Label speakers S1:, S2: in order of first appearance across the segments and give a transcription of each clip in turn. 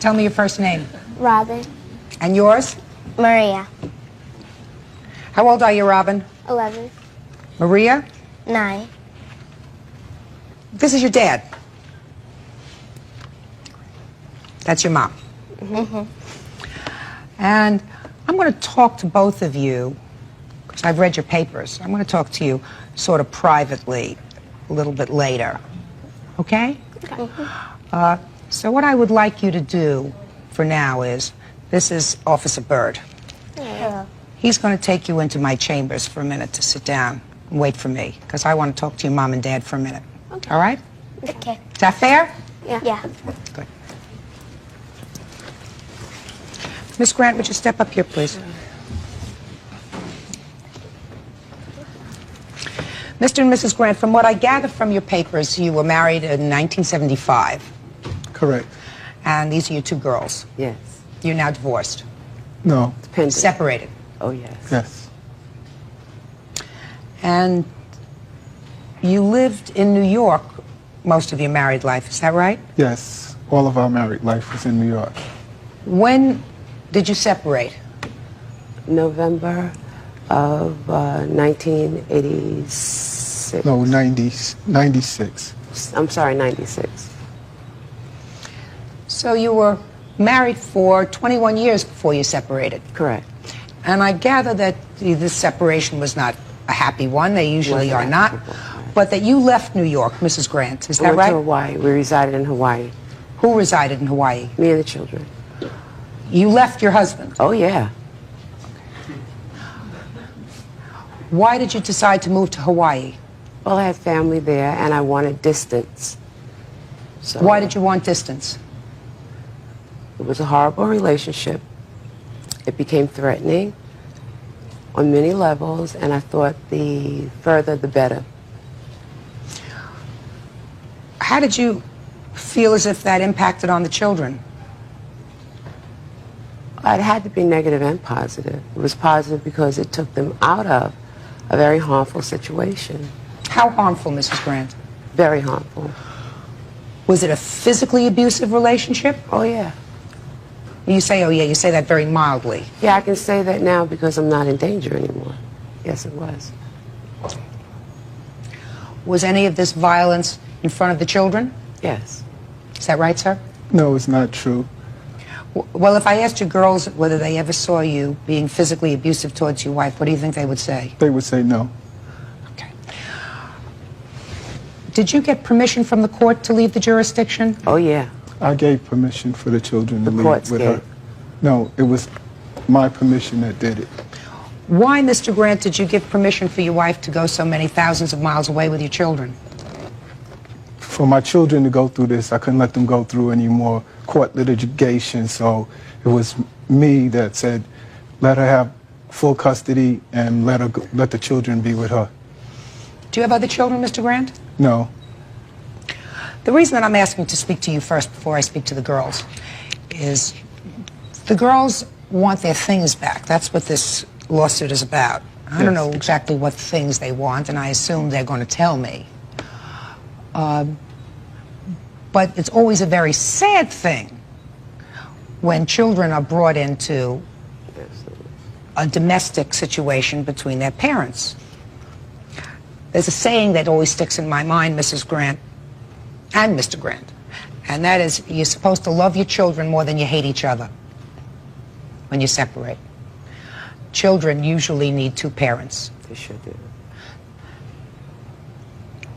S1: Tell me your first name.
S2: Robin.
S1: And yours?
S2: Maria.
S1: How old are you, Robin?
S2: 11.
S1: Maria?
S2: 9.
S1: This is your dad. That's your mom.
S2: Mm-hmm.
S1: And I'm going to talk to both of you, because I've read your papers. I'm going to talk to you sort of privately a little bit later. Okay?
S2: Okay.
S1: So what I would like you to do for now is, this is Officer Bird.
S2: Hello.
S1: He's going to take you into my chambers for a minute to sit down and wait for me, because I want to talk to your mom and dad for a minute.
S2: Okay.
S1: All right?
S2: Okay.
S1: Is that fair?
S2: Yeah. Yeah.
S1: Good. Miss Grant, would you step up here, please? Mr. and Mrs. Grant, from what I gather from your papers, you were married in 1975.
S3: Correct.
S1: And these are your 2 girls.
S4: Yes.
S1: You're now divorced.
S3: No.
S4: Dependent.
S1: Separated.
S4: Oh, yes.
S3: Yes.
S1: And you lived in New York most of your married life, is that right?
S3: Yes. All of our married life was in New York.
S1: When did you separate?
S4: November of 1986.
S3: No, 96.
S4: I'm sorry, 96.
S1: So you were married for 21 years before you separated.
S4: Correct.
S1: And I gather that this separation was not a happy one. They usually
S4: Wasn't
S1: are not.
S4: happy, right.
S1: But that you left New York, Mrs. Grant. Is
S4: I
S1: that
S4: went
S1: right?
S4: to Hawaii. We resided in Hawaii.
S1: Who resided in Hawaii?
S4: Me and the children.
S1: You left your husband.
S4: Oh, yeah.
S1: Why did you decide to move to Hawaii?
S4: Well, I had family there, and I wanted distance. So
S1: Why did you want distance?
S4: It was a horrible relationship. It became threatening on many levels, and I thought the further, the better.
S1: How did you feel as if that impacted on the children?
S4: It had to be negative and positive. It was positive because it took them out of a very harmful situation.
S1: How harmful, Mrs. Grant?
S4: Very harmful.
S1: Was it a physically abusive relationship?
S4: Oh, yeah.
S1: You say, oh yeah, you say that very mildly.
S4: Yeah, I can say that now because I'm not in danger anymore. Yes, it was.
S1: Was any of this violence in front of the children?
S4: Yes.
S1: Is that right, sir?
S3: No, it's not true.
S1: Well, if I asked your girls whether they ever saw you being physically abusive towards your wife, what do you think they would say?
S3: They would say no.
S1: Okay. Did you get permission from the court to leave the jurisdiction?
S4: Oh, yeah.
S3: I gave permission for the children to
S4: The
S3: leave
S4: courts
S3: with
S4: gave.
S3: her. No, it was my permission that did it.
S1: Why, Mr. Grant, did you give permission for your wife to go so many thousands of miles away with your children?
S3: For my children to go through this, I couldn't let them go through any more court litigation, so it was me that said, let her have full custody and let the children be with her.
S1: Do you have other children, Mr. Grant?
S3: No.
S1: The reason that I'm asking to speak to you first before I speak to the girls is the girls want their things back. That's what this lawsuit is about. I don't know exactly what things they want, and I assume they're going to tell me. But it's always a very sad thing when children are brought into a domestic situation between their parents. There's a saying that always sticks in my mind, Mrs. Grant and Mr. Grant, and that is, you're supposed to love your children more than you hate each other when you separate. Children usually need 2 parents.
S4: They should do.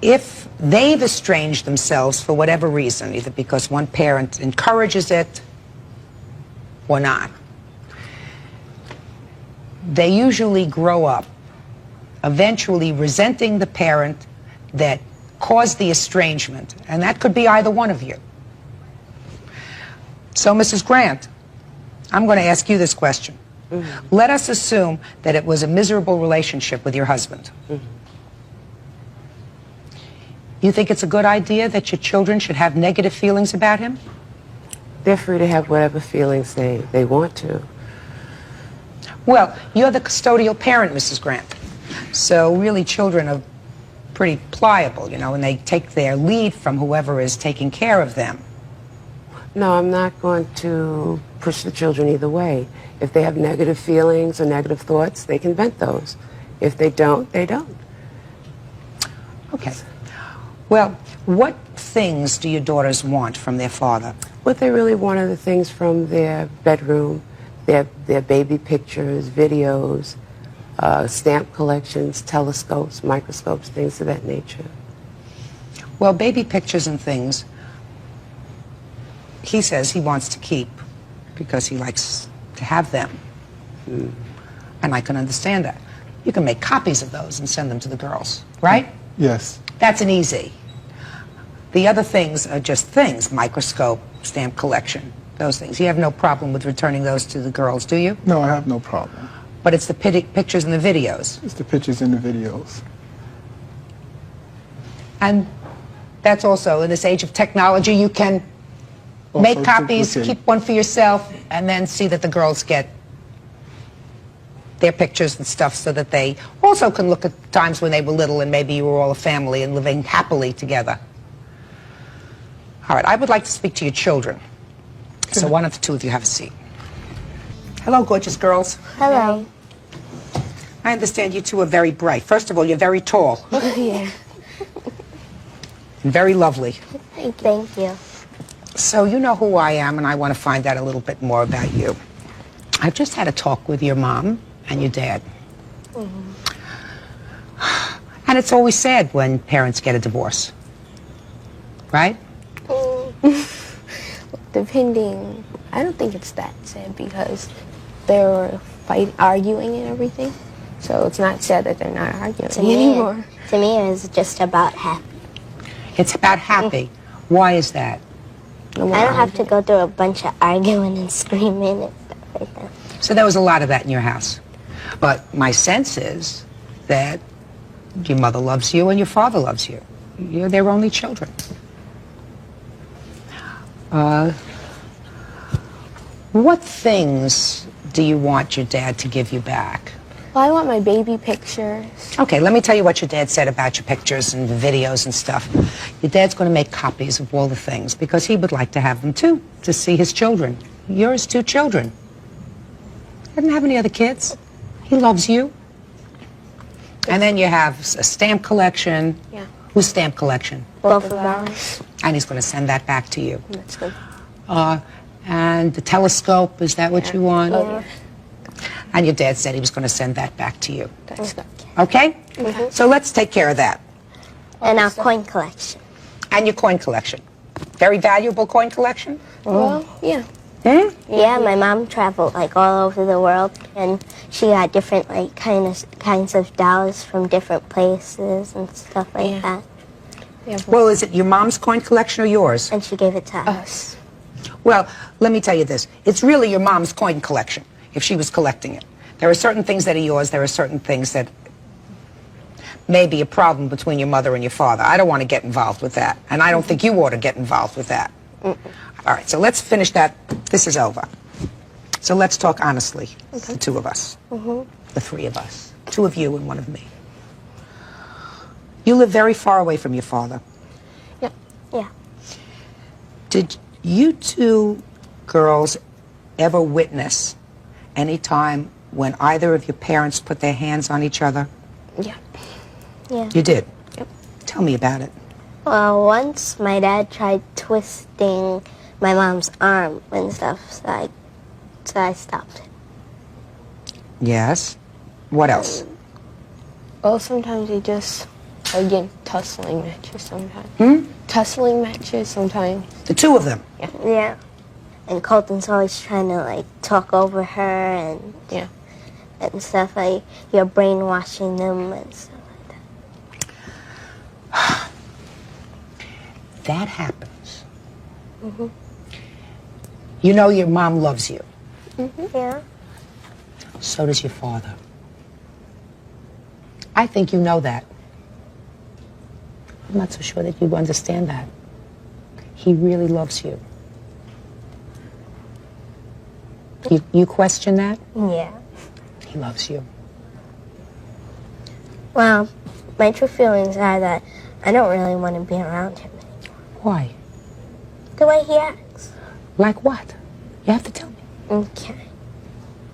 S1: If they've estranged themselves for whatever reason, either because one parent encourages it or not, they usually grow up eventually resenting the parent that caused the estrangement, and that could be either one of you. So, Mrs. Grant, I'm going to ask you this question. Mm-hmm. Let us assume that it was a miserable relationship with your husband. Mm-hmm. You think it's a good idea that your children should have negative feelings about him?
S4: They're free to have whatever feelings they want to.
S1: Well, you're the custodial parent, Mrs. Grant. So really children are pretty pliable, you know, and they take their lead from whoever is taking care of them.
S4: No, I'm not going to push the children either way. If they have negative feelings or negative thoughts, they can vent those. If they don't, they don't.
S1: Okay. Well, what things do your daughters want from their father?
S4: What they really want are the things from their bedroom, their baby pictures, videos, stamp collections, telescopes, microscopes, things of that nature.
S1: Well, baby pictures and things, he says he wants to keep because he likes to have them. And I can understand that. You can make copies of those and send them to the girls, right?
S3: Yes.
S1: That's an easy. The other things are just things, microscope, stamp collection, those things. You have no problem with returning those to the girls, do you?
S3: No, I have no problem.
S1: But it's the pictures and the videos.
S3: It's the pictures and the videos.
S1: And that's also, in this age of technology, you can make
S3: Also
S1: copies,
S3: duplicate.
S1: keep one for yourself, and then see that the girls get their pictures and stuff so that they also can look at times when they were little and maybe you were all a family and living happily together. All right, I would like to speak to your children. So why don't the two of you have a seat? Hello, gorgeous girls.
S2: Hello.
S1: I understand you two are very bright. First of all, you're very tall
S2: Yeah.
S1: and very lovely.
S2: Thank you.
S1: So you know who I am, and I want to find out a little bit more about you. I've just had a talk with your mom and your dad. And it's always sad when parents get a divorce. Right?
S5: Depending, I don't think it's that sad because they were arguing and everything. So it's not sad that they're not arguing anymore.
S2: To me, it was just about happy.
S1: It's about happy. Why is that?
S5: No more
S2: I don't have to
S5: arguing.
S2: go through a bunch of arguing and screaming and stuff like that.
S1: So there was a lot of that in your house. But my sense is that your mother loves you and your father loves you. You're their only children. What things do you want your dad to give you back?
S5: Well, I want my baby pictures.
S1: Okay, let me tell you what your dad said about your pictures and videos and stuff. Your dad's going to make copies of all the things because he would like to have them too, to see his children. You're his two children. He doesn't have any other kids. He loves you. And then you have a stamp collection.
S5: Yeah.
S1: Whose stamp collection?
S2: Both of ours.
S1: And he's going to send that back to you.
S5: That's good.
S1: And the telescope, is that what you want?
S5: Oh, yeah.
S1: And your dad said he was going to send that back to you.
S5: That's good.
S1: Okay? So let's take care of that.
S2: And our coin collection.
S1: And your coin collection. Very valuable coin collection?
S5: Well, yeah.
S2: Yeah, my mom traveled like all over the world, and she got different like kinds of dollars from different places and stuff like
S5: Yeah.
S2: that.
S5: Yeah.
S1: Well, is it your mom's coin collection or yours?
S2: And she gave it to us.
S5: Us.
S1: Well, let me tell you this. It's really your mom's coin collection, if she was collecting it. There are certain things that are yours. There are certain things that may be a problem between your mother and your father. I don't want to get involved with that. And I don't think you ought to get involved with that. All right, so let's finish that. This is over. So let's talk honestly, the two of us, the three of us, two of you and one of me. You live very far away from your father.
S5: Yeah.
S2: Yeah.
S1: Did you two girls ever witness any time when either of your parents put their hands on each other?
S5: Yeah.
S2: Yeah.
S1: You did?
S5: Yep.
S1: Tell me about it.
S2: Well, once my dad tried twisting my mom's arm and stuff, so I stopped it.
S1: Yes. What else?
S5: Well, sometimes they just get tussling matches sometimes. Tussling matches sometimes.
S1: The two of them.
S2: Yeah. And Colton's always trying to like talk over her and
S5: Yeah.
S2: stuff like you're brainwashing them and stuff like that.
S1: That happens. You know your mom loves you.
S2: Yeah.
S1: So does your father. I think you know that. I'm not so sure that you understand that. He really loves you. You question that?
S2: Yeah.
S1: He loves you.
S2: Well, my true feelings are that I don't really want to be around him anymore.
S1: Why?
S2: The way he acts.
S1: Like what? You have to tell me.
S2: Okay.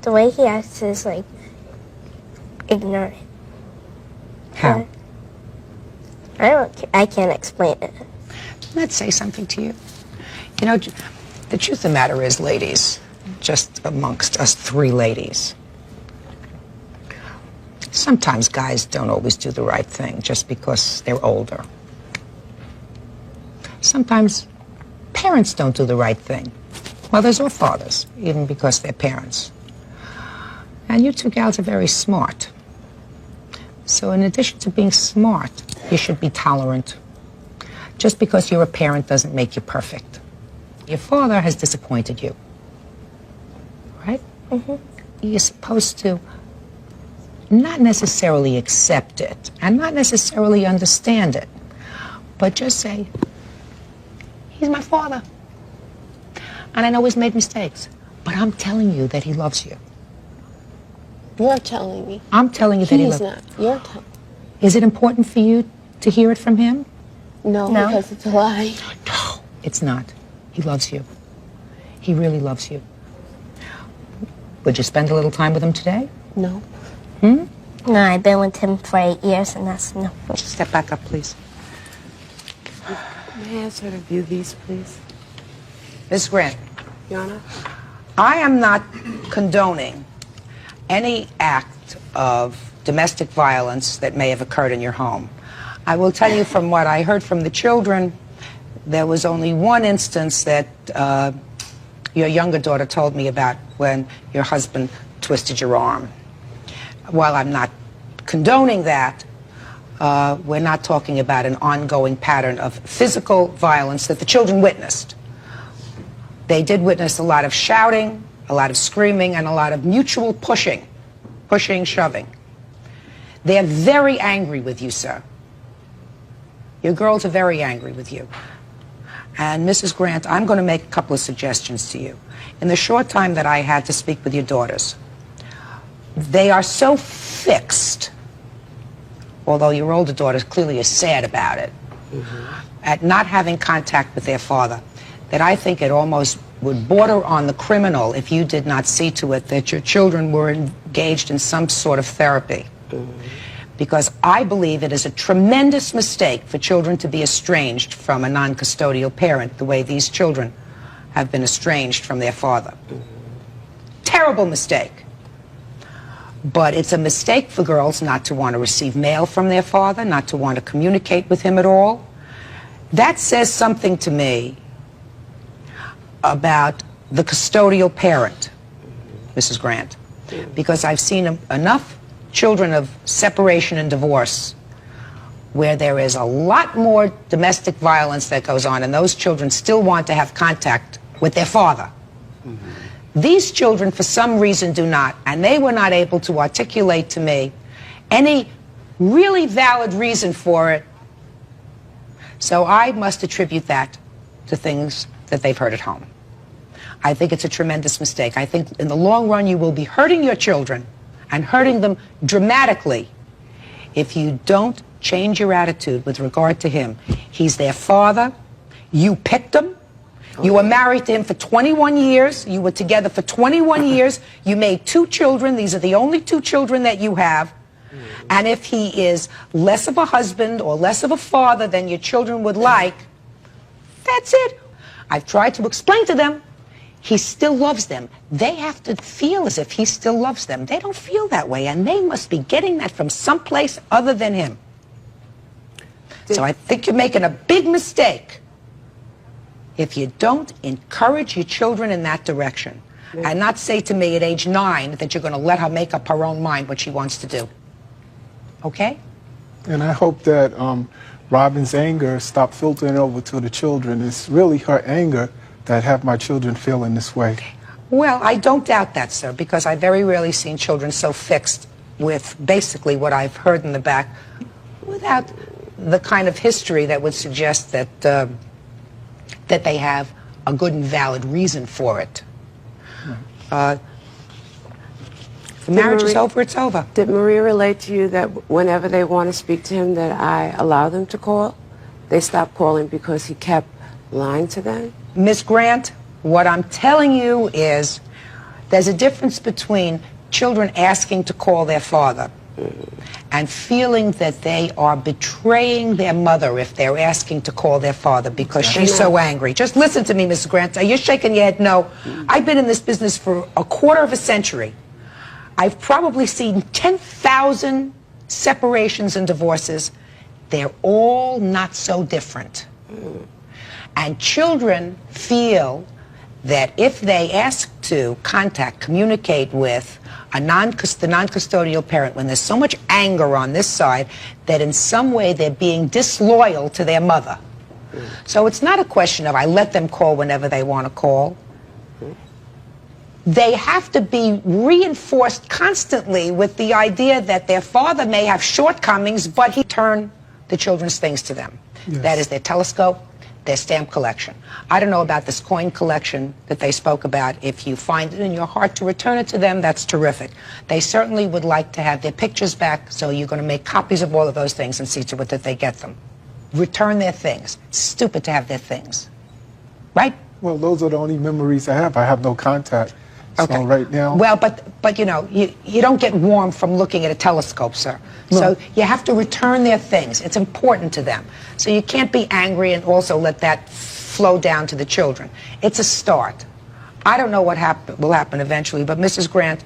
S2: The way he acts is like ignorant.
S1: How?
S2: I can't explain it.
S1: Doesn't that say something to you? You know, the truth of the matter is, ladies, just amongst us three ladies, sometimes guys don't always do the right thing just because they're older. Sometimes parents don't do the right thing. Mothers or fathers, even because they're parents. And you two gals are very smart. So in addition to being smart, you should be tolerant. Just because you're a parent doesn't make you perfect. Your father has disappointed you, right? Mm-hmm. You're supposed to not necessarily accept it and not necessarily understand it, but just say, he's my father. And I know he's made mistakes, but I'm telling you that he loves you.
S5: You're telling me.
S1: I'm telling you that he loves you.
S5: He's not. You're telling me.
S1: Is it important for you to hear it from him?
S5: No,
S2: No.
S5: because it's a lie.
S1: No, it's not. He loves you. He really loves you. Would you spend a little time with him today?
S5: No.
S2: No, I've been with him for 8 years, and that's enough.
S1: Step back up, please.
S4: May I ask her to view these, please?
S1: Ms. Grant,
S4: Your Honor?
S1: I am not condoning any act of domestic violence that may have occurred in your home. I will tell you from what I heard from the children, there was only one instance that your younger daughter told me about when your husband twisted your arm. While I'm not condoning that, we're not talking about an ongoing pattern of physical violence that the children witnessed. They did witness a lot of shouting, a lot of screaming, and a lot of mutual pushing, shoving. They're very angry with you, sir. Your girls are very angry with you. And Mrs. Grant, I'm going to make a couple of suggestions to you. In the short time that I had to speak with your daughters, they are so fixed, although your older daughter clearly is sad about it, at not having contact with their father, that I think it almost would border on the criminal if you did not see to it that your children were engaged in some sort of therapy. Because I believe it is a tremendous mistake for children to be estranged from a non-custodial parent the way these children have been estranged from their father. Terrible mistake. But it's a mistake for girls not to want to receive mail from their father, not to want to communicate with him at all. That says something to me about the custodial parent, Mrs. Grant, because I've seen enough children of separation and divorce where there is a lot more domestic violence that goes on, and those children still want to have contact with their father. These children, for some reason, do not, and they were not able to articulate to me any really valid reason for it. So I must attribute that to things that they've heard at home. I think it's a tremendous mistake. I think in the long run you will be hurting your children and hurting them dramatically if you don't change your attitude with regard to him. He's their father. You picked him. You were married to him for 21 years. You were together for 21 years. You made 2 children. These are the only 2 children that you have. And if he is less of a husband or less of a father than your children would like, that's it. I've tried to explain to them, he still loves them. They have to feel as if he still loves them. They don't feel that way, and they must be getting that from someplace other than him. So I think you're making a big mistake if you don't encourage your children in that direction and not say to me at age 9 that you're going to let her make up her own mind what she wants to do. Okay?
S3: And I hope that Robin's anger stopped filtering over to the children. It's really her anger that have my children feeling this way.
S1: Well, I don't doubt that, sir, because I've very rarely seen children so fixed with basically what I've heard in the back without the kind of history that would suggest that that they have a good and valid reason for it. The marriage is over, it's over.
S4: Did Maria relate to you that whenever they want to speak to him that I allow them to call? They stopped calling because he kept lying to them?
S1: Miss Grant, What I'm telling you is there's a difference between children asking to call their father and feeling that they are betraying their mother if they're asking to call their father because she's so angry. Just listen to me, Mrs. Grant. You're shaking your head no. I've been in this business for a quarter of a century. I've probably seen 10,000 separations and divorces. They're all not so different. And children feel that if they ask to contact, communicate with the non-custodial parent, when there's so much anger on this side, that in some way they're being disloyal to their mother. So it's not a question of I let them call whenever they want to call. They have to be reinforced constantly with the idea that their father may have shortcomings, but he turned the children's things to them.
S3: Yes.
S1: That is their telescope, their stamp collection. I don't know about this coin collection that they spoke about. If you find it in your heart to return it to them, that's terrific. They certainly would like to have their pictures back, so you're going to make copies of all of those things and see to it that they get them. Return their things. It's stupid to have their things. Right?
S3: Well, those are the only memories I have. I have no contact.
S1: Okay.
S3: So right now...
S1: Well, but you know, you don't get warm from looking at a telescope, sir.
S3: No.
S1: So you have to return their things. It's important to them. So you can't be angry and also let that flow down to the children. It's a start. I don't know what will happen eventually, but Mrs. Grant,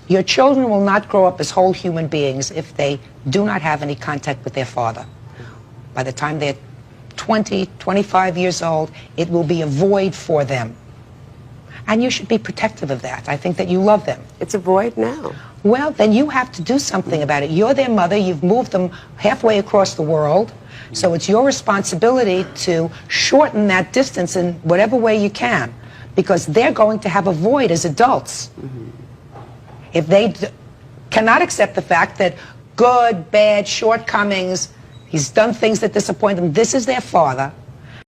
S1: your children will not grow up as whole human beings if they do not have any contact with their father. By the time they're 20, 25 years old, it will be a void for them. And you should be protective of that. I think that you love them.
S4: It's a void now.
S1: Well, then you have to do something about it. You're their mother. You've moved them halfway across the world. So it's your responsibility to shorten that distance in whatever way you can, because they're going to have a void as adults. If they cannot accept the fact that good, bad, shortcomings, he's done things that disappoint them, this is their father,